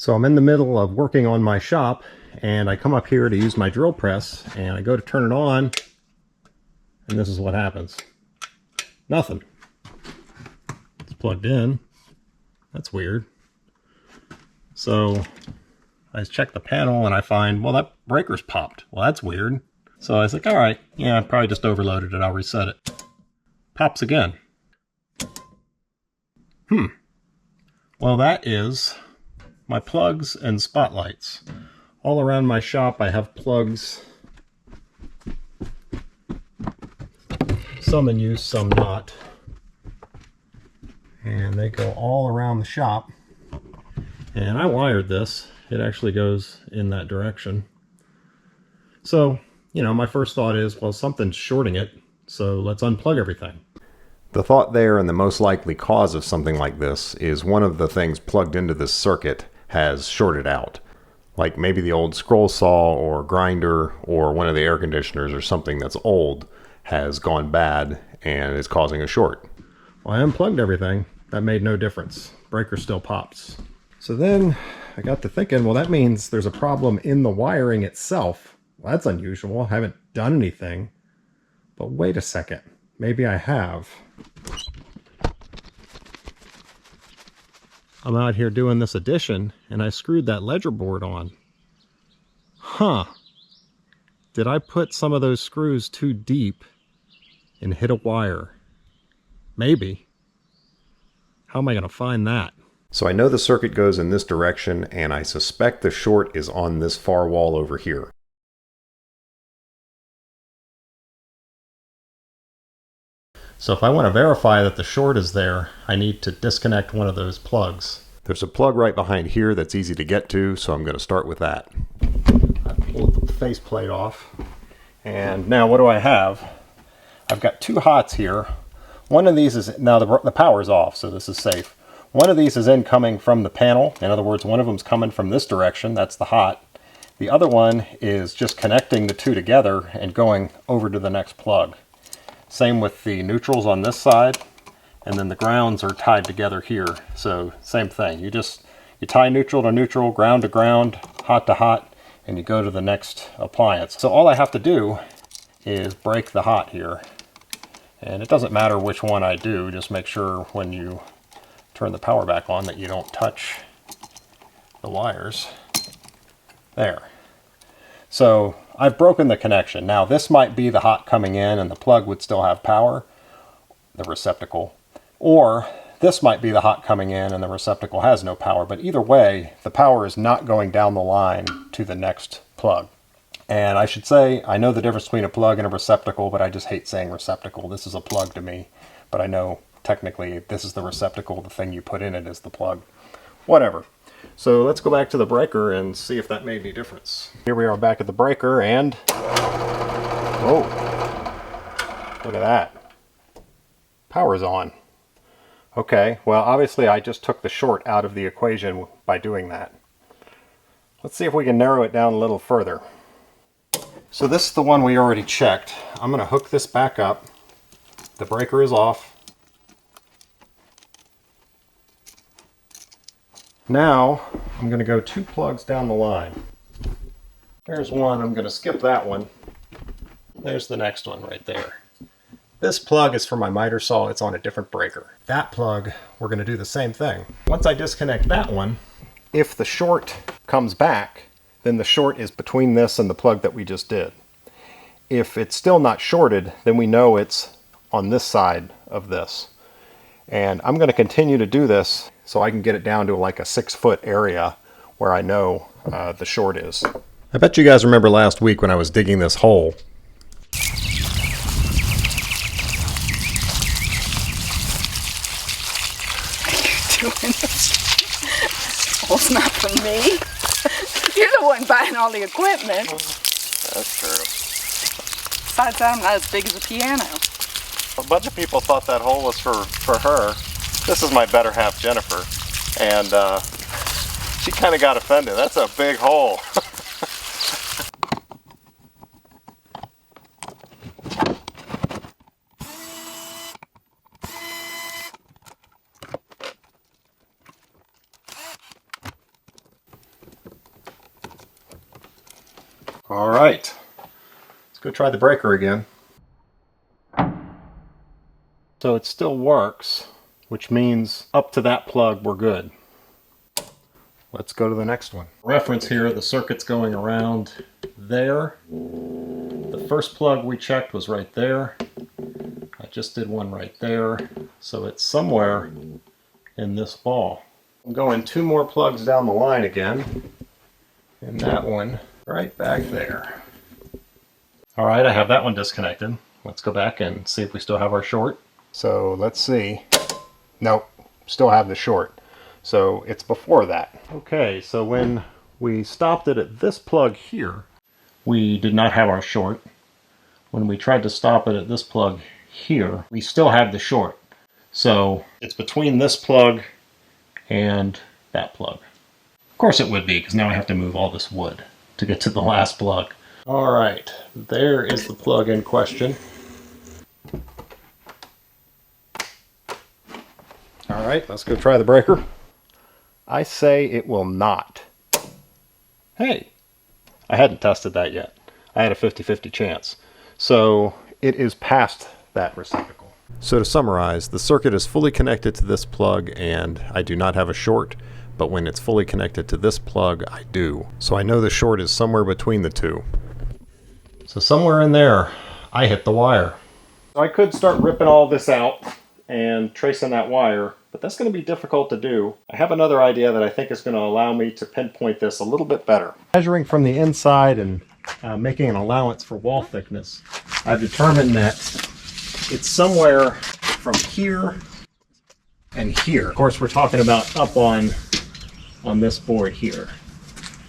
So I'm in the middle of working on my shop, and I come up here to use my drill press, and I go to turn it on, and this is what happens. Nothing. It's plugged in. That's weird. So I check the panel and I find, well, that breaker's popped. Well, that's weird. So I was like, all right, yeah, I probably just overloaded it. I'll reset it. Pops again. Well, that is my plugs and spotlights. All around my shop I have plugs. Some in use, some not. And they go all around the shop. And I wired this. It actually goes in that direction. So, you know, my first thought is, well, something's shorting it, so let's unplug everything. The thought there, and the most likely cause of something like this, is one of the things plugged into this circuit has shorted out. Like maybe the old scroll saw or grinder or one of the air conditioners or something that's old has gone bad and is causing a short. Well, I unplugged everything. That made no difference. Breaker still pops. So then I got to thinking, well, that means there's a problem in the wiring itself. Well, that's unusual. I haven't done anything. But wait a second. Maybe I have. I'm out here doing this addition, and I screwed that ledger board on. Huh. Did I put some of those screws too deep and hit a wire? Maybe. How am I going to find that? So I know the circuit goes in this direction, and I suspect the short is on this far wall over here. So if I want to verify that the short is there, I need to disconnect one of those plugs. There's a plug right behind here that's easy to get to, so I'm going to start with that. I pulled the faceplate off, and now what do I have? I've got two hots here. One of these is, now the power's off, so this is safe. One of these is incoming from the panel. In other words, one of them's coming from this direction, that's the hot. The other one is just connecting the two together and going over to the next plug. Same with the neutrals on this side, and then the grounds are tied together here. So same thing, you tie neutral to neutral, ground to ground, hot to hot, and you go to the next appliance. So all I have to do is break the hot here. And it doesn't matter which one I do, just make sure when you turn the power back on that you don't touch the wires. There. So I've broken the connection. Now this might be the hot coming in and the plug would still have power, the receptacle, or this might be the hot coming in and the receptacle has no power, but either way, the power is not going down the line to the next plug. And I should say, I know the difference between a plug and a receptacle, but I just hate saying receptacle. This is a plug to me, but I know technically this is the receptacle, the thing you put in it is the plug. Whatever. So let's go back to the breaker and see if that made any difference. Here we are back at the breaker, and whoa, look at that. Power's on. Okay, well obviously I just took the short out of the equation by doing that. Let's see if we can narrow it down a little further. So this is the one we already checked. I'm going to hook this back up. The breaker is off. Now I'm going to go 2 plugs down the line. There's one, I'm going to skip that one. There's the next one right there. This plug is for my miter saw, it's on a different breaker. That plug, we're going to do the same thing. Once I disconnect that one, if the short comes back, then the short is between this and the plug that we just did. If it's still not shorted, then we know it's on this side of this. And I'm going to continue to do this so I can get it down to like a 6-foot area where I know the short is. I bet you guys remember last week when I was digging this hole. You're doing this. Well, it's not for me. You're the one buying all the equipment. That's true. Besides that, I'm not as big as a piano. A bunch of people thought that hole was for her. This is my better half, Jennifer, and she kind of got offended. That's a big hole. All right, let's go try the breaker again. So it still works, which means up to that plug we're good. Let's go to the next one. Reference here, the circuit's going around there. The first plug we checked was right there. I just did one right there. So it's somewhere in this ball. I'm going 2 more plugs down the line again. And that one right back there. All right, I have that one disconnected. Let's go back and see if we still have our short. So let's see. Nope, still have the short. So it's before that. Okay, so when we stopped it at this plug here, we did not have our short. When we tried to stop it at this plug here, we still have the short. So it's between this plug and that plug. Of course it would be, because now I have to move all this wood to get to the last plug. All right, there is the plug in question. All right, let's go try the breaker. I say it will not. Hey, I hadn't tested that yet. I had a 50-50 chance. So it is past that receptacle. So to summarize, the circuit is fully connected to this plug and I do not have a short, but when it's fully connected to this plug, I do. So I know the short is somewhere between the two. So somewhere in there, I hit the wire. So I could start ripping all this out and tracing that wire, but that's going to be difficult to do. I have another idea that I think is going to allow me to pinpoint this a little bit better. Measuring from the inside and making an allowance for wall thickness, I've determined that it's somewhere from here and here. Of course, we're talking about up on this board here.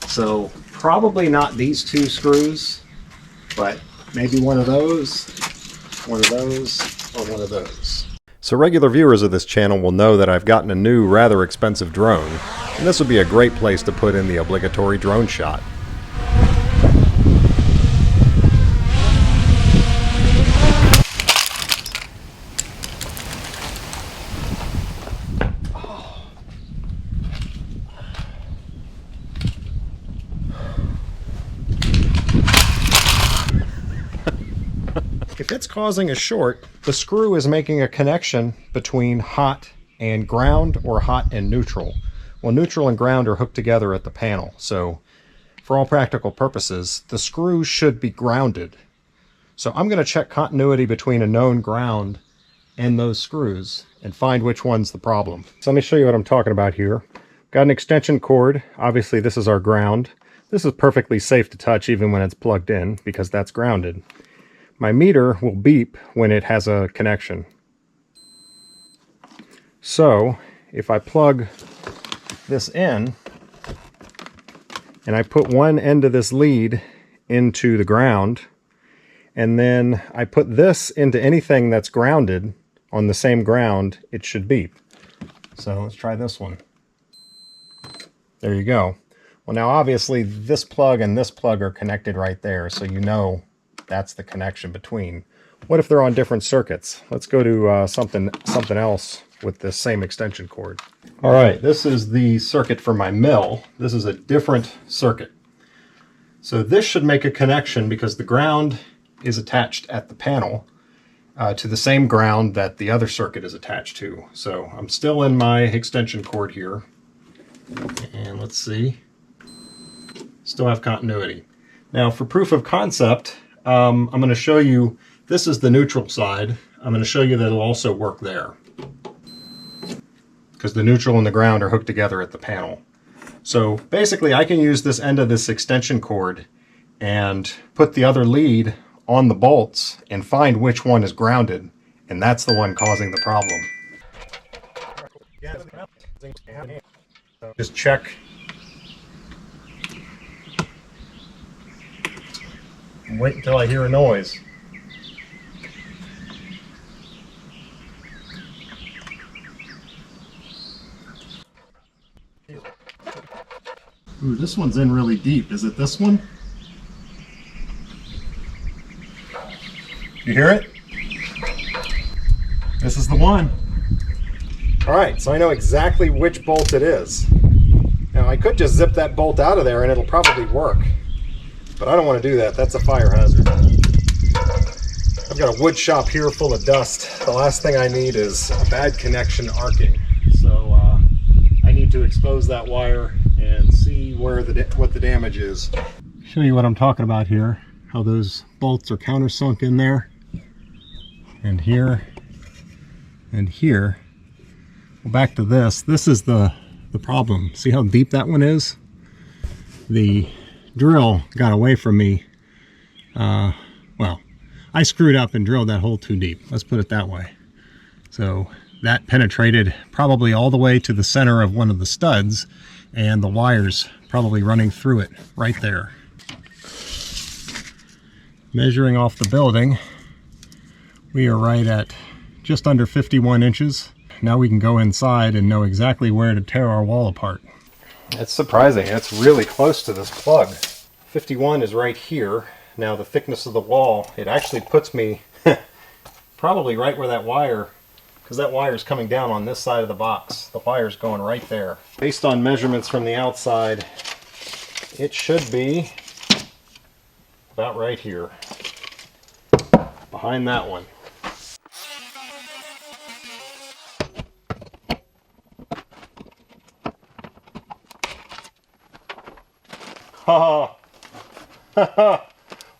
So probably not these 2 screws, but maybe one of those, or one of those. So regular viewers of this channel will know that I've gotten a new, rather expensive drone, and this would be a great place to put in the obligatory drone shot. If it's causing a short, the screw is making a connection between hot and ground or hot and neutral. Well, neutral and ground are hooked together at the panel, so for all practical purposes, the screw should be grounded. So I'm going to check continuity between a known ground and those screws and find which one's the problem. So let me show you what I'm talking about here. Got an extension cord. Obviously this is our ground. This is perfectly safe to touch even when it's plugged in because that's grounded. My meter will beep when it has a connection. So if I plug this in and I put one end of this lead into the ground and then I put this into anything that's grounded on the same ground, it should beep. So let's try this one. There you go. Well, now obviously this plug and this plug are connected right there, so you know that's the connection between. What if they're on different circuits? Let's go to something else with this same extension cord. All right, this is the circuit for my mill. This is a different circuit. So this should make a connection because the ground is attached at the panel to the same ground that the other circuit is attached to. So I'm still in my extension cord here. And let's see. Still have continuity. Now for proof of concept, I'm going to show you, this is the neutral side. I'm going to show you that it'll also work there, because the neutral and the ground are hooked together at the panel. So basically I can use this end of this extension cord and put the other lead on the bolts and find which one is grounded, and that's the one causing the problem. Just check. And wait until I hear a noise. Ooh, this one's in really deep. Is it this one? You hear it? This is the one. All right, so I know exactly which bolt it is. Now I could just zip that bolt out of there and it'll probably work. But I don't want to do that. That's a fire hazard. I've got a wood shop here full of dust. The last thing I need is a bad connection arcing. So I need to expose that wire and see where what the damage is. Show you what I'm talking about here. How those bolts are countersunk in there. And here. And here. Well, back to this. This is the problem. See how deep that one is? The drill got away from me. Well, I screwed up and drilled that hole too deep. Let's put it that way. So that penetrated probably all the way to the center of one of the studs, and the wires probably running through it right there. Measuring off the building, we are right at just under 51 inches. Now we can go inside and know exactly where to tear our wall apart. It's surprising. It's really close to this plug. 51 is right here. Now the thickness of the wall, it actually puts me probably right where that wire, because that wire is coming down on this side of the box. The wire's going right there. Based on measurements from the outside, it should be about right here, behind that one. Oh,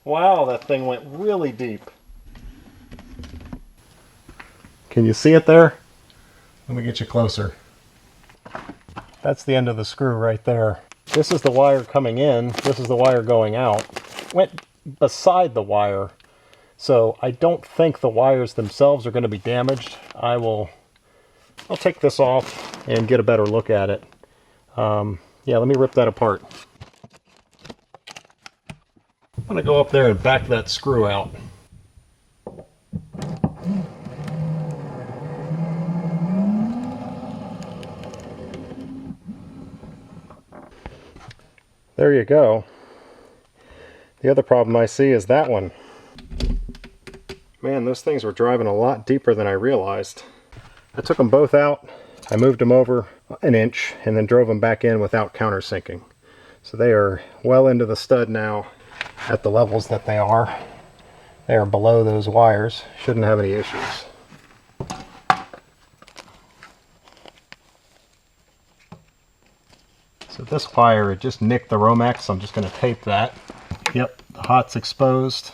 wow, that thing went really deep. Can you see it there? Let me get you closer. That's the end of the screw right there. This is the wire coming in. This is the wire going out. Went beside the wire. So I don't think the wires themselves are going to be damaged. I'll take this off and get a better look at it. Yeah, let me rip that apart. I'm going to go up there and back that screw out. There you go. The other problem I see is that one. Man, those things were driving a lot deeper than I realized. I took them both out, I moved them over an inch, and then drove them back in without countersinking. So they are well into the stud now. At the levels that they are below those wires. Shouldn't have any issues. So this wire, it just nicked the Romex. I'm just going to tape that. Yep, the hot's exposed,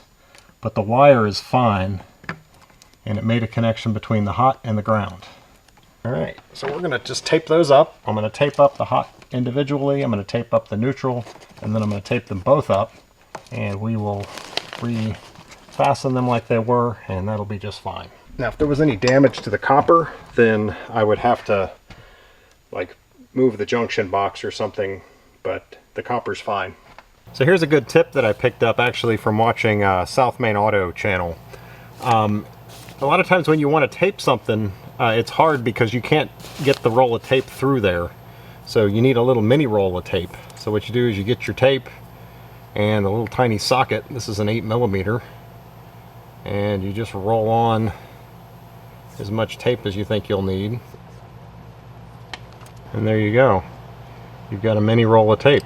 but the wire is fine, and it made a connection between the hot and the ground. Alright, so we're going to just tape those up. I'm going to tape up the hot individually, I'm going to tape up the neutral, and then I'm going to tape them both up. And we will re-fasten them like they were, and that'll be just fine. Now, if there was any damage to the copper, then I would have to, like, move the junction box or something, but the copper's fine. So here's a good tip that I picked up, actually, from watching South Main Auto channel. A lot of times when you want to tape something, it's hard because you can't get the roll of tape through there. So you need a little mini roll of tape. So what you do is you get your tape, and a little tiny socket. This is an 8mm, and you just roll on as much tape as you think you'll need, and there you go. You've got a mini roll of tape.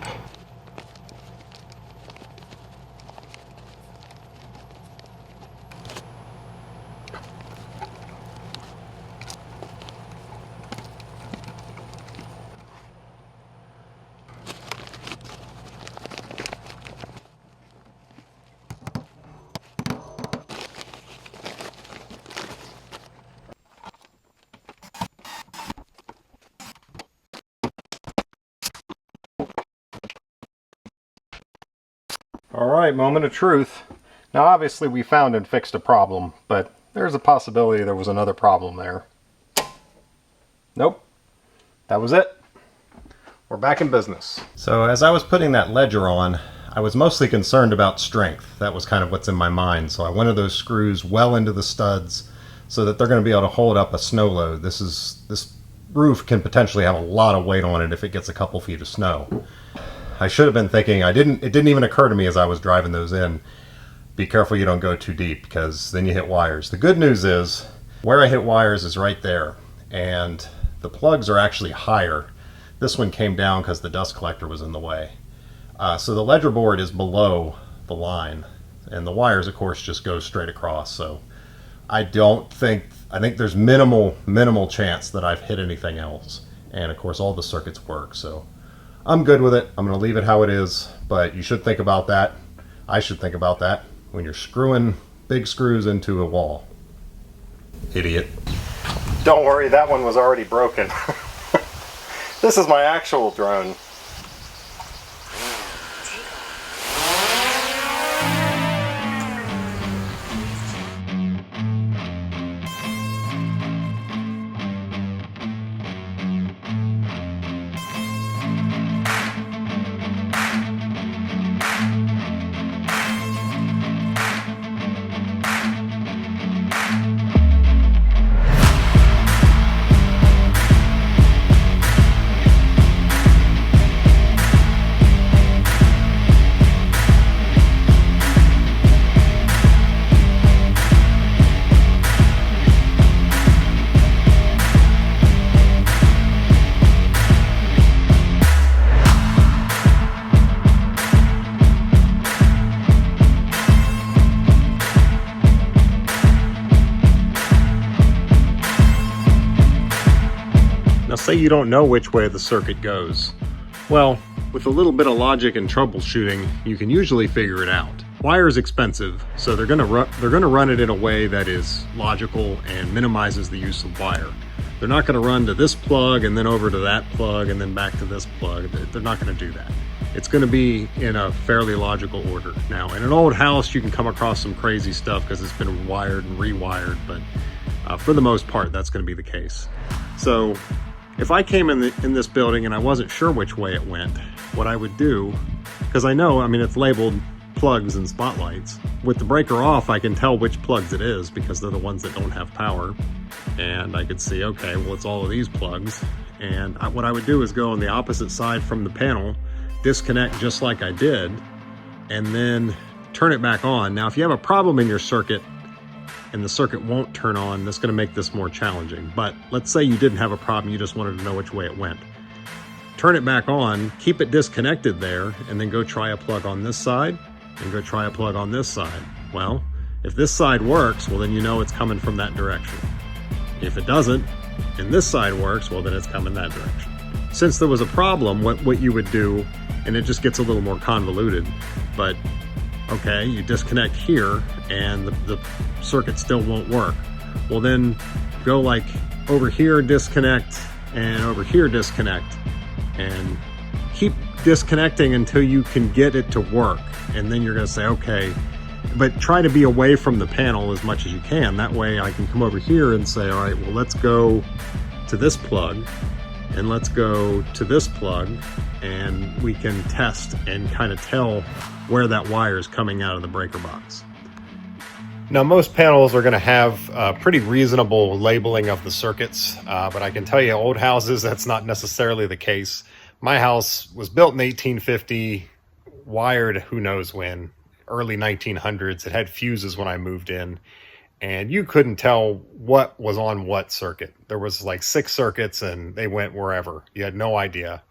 Alright, moment of truth. Now obviously we found and fixed a problem, but there's a possibility there was another problem there. Nope. That was it. We're back in business. So as I was putting that ledger on, I was mostly concerned about strength. That was kind of what's in my mind. So I wanted those screws well into the studs so that they're going to be able to hold up a snow load. This roof can potentially have a lot of weight on it if it gets a couple feet of snow. I should have been thinking, it didn't even occur to me as I was driving those in, be careful you don't go too deep, because then you hit wires. The good news is, where I hit wires is right there, and the plugs are actually higher. This one came down because the dust collector was in the way. So the ledger board is below the line. And the wires, of course, just go straight across. So I think there's minimal chance that I've hit anything else. And of course, all the circuits work. So I'm good with it. I'm going to leave it how it is. But you should think about that. I should think about that when you're screwing big screws into a wall. Idiot. Don't worry, that one was already broken. This is my actual drone. Now say you don't know which way the circuit goes. Well, with a little bit of logic and troubleshooting, you can usually figure it out. Wire is expensive, so they're gonna run it in a way that is logical and minimizes the use of wire. They're not gonna run to this plug and then over to that plug and then back to this plug. They're not gonna do that. It's gonna be in a fairly logical order. Now, in an old house, you can come across some crazy stuff because it's been wired and rewired, but for the most part, that's gonna be the case. So, if I came in this building and I wasn't sure which way it went, what I would do, because I know, it's labeled plugs and spotlights. With the breaker off, I can tell which plugs it is because they're the ones that don't have power. And I could see, okay, well, it's all of these plugs. And what I would do is go on the opposite side from the panel, disconnect just like I did, and then turn it back on. Now, if you have a problem in your circuit, and the circuit won't turn on, that's gonna make this more challenging. But let's say you didn't have a problem, you just wanted to know which way it went. Turn it back on, keep it disconnected there, and then go try a plug on this side, and go try a plug on this side. Well, if this side works, well then you know it's coming from that direction. If it doesn't, and this side works, well then it's coming that direction. Since there was a problem, what you would do, and it just gets a little more convoluted, but okay, you disconnect here and the circuit still won't work. Well then go like over here disconnect and over here disconnect and keep disconnecting until you can get it to work. And then you're gonna say, okay, but try to be away from the panel as much as you can. That way I can come over here and say, all right, well, let's go to this plug and let's go to this plug, and we can test and kind of tell where that wire is coming out of the breaker box. Now, most panels are going to have pretty reasonable labeling of the circuits, but I can tell you old houses, that's not necessarily the case. My house was built in 1850, wired who knows when, early 1900s. It had fuses when I moved in, and you couldn't tell what was on what circuit. There was like 6 circuits and they went wherever. You had no idea.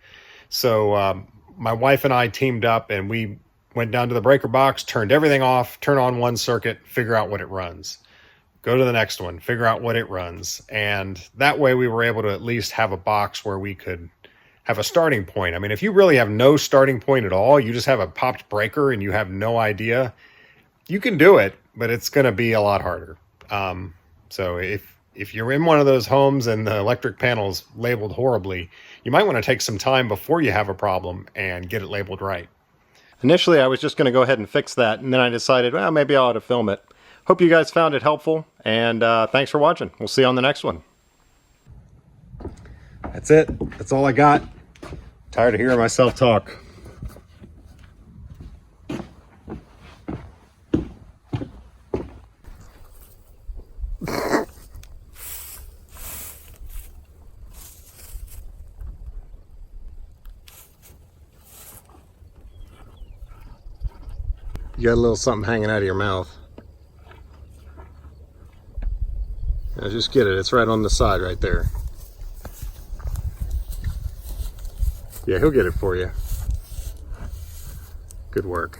So my wife and I teamed up and we went down to the breaker box, turned everything off, turn on one circuit, figure out what it runs. Go to the next one, figure out what it runs. And that way we were able to at least have a box where we could have a starting point. If you really have no starting point at all, you just have a popped breaker and you have no idea, you can do it, but it's going to be a lot harder. So if you're in one of those homes and the electric panel's labeled horribly, you might want to take some time before you have a problem and get it labeled right. Initially, I was just going to go ahead and fix that, and then I decided, well, maybe I ought to film it. Hope you guys found it helpful, and thanks for watching. We'll see you on the next one. That's it. That's all I got. Tired of hearing myself talk. You got a little something hanging out of your mouth. Now just get it. It's right on the side right there. Yeah, he'll get it for you. Good work.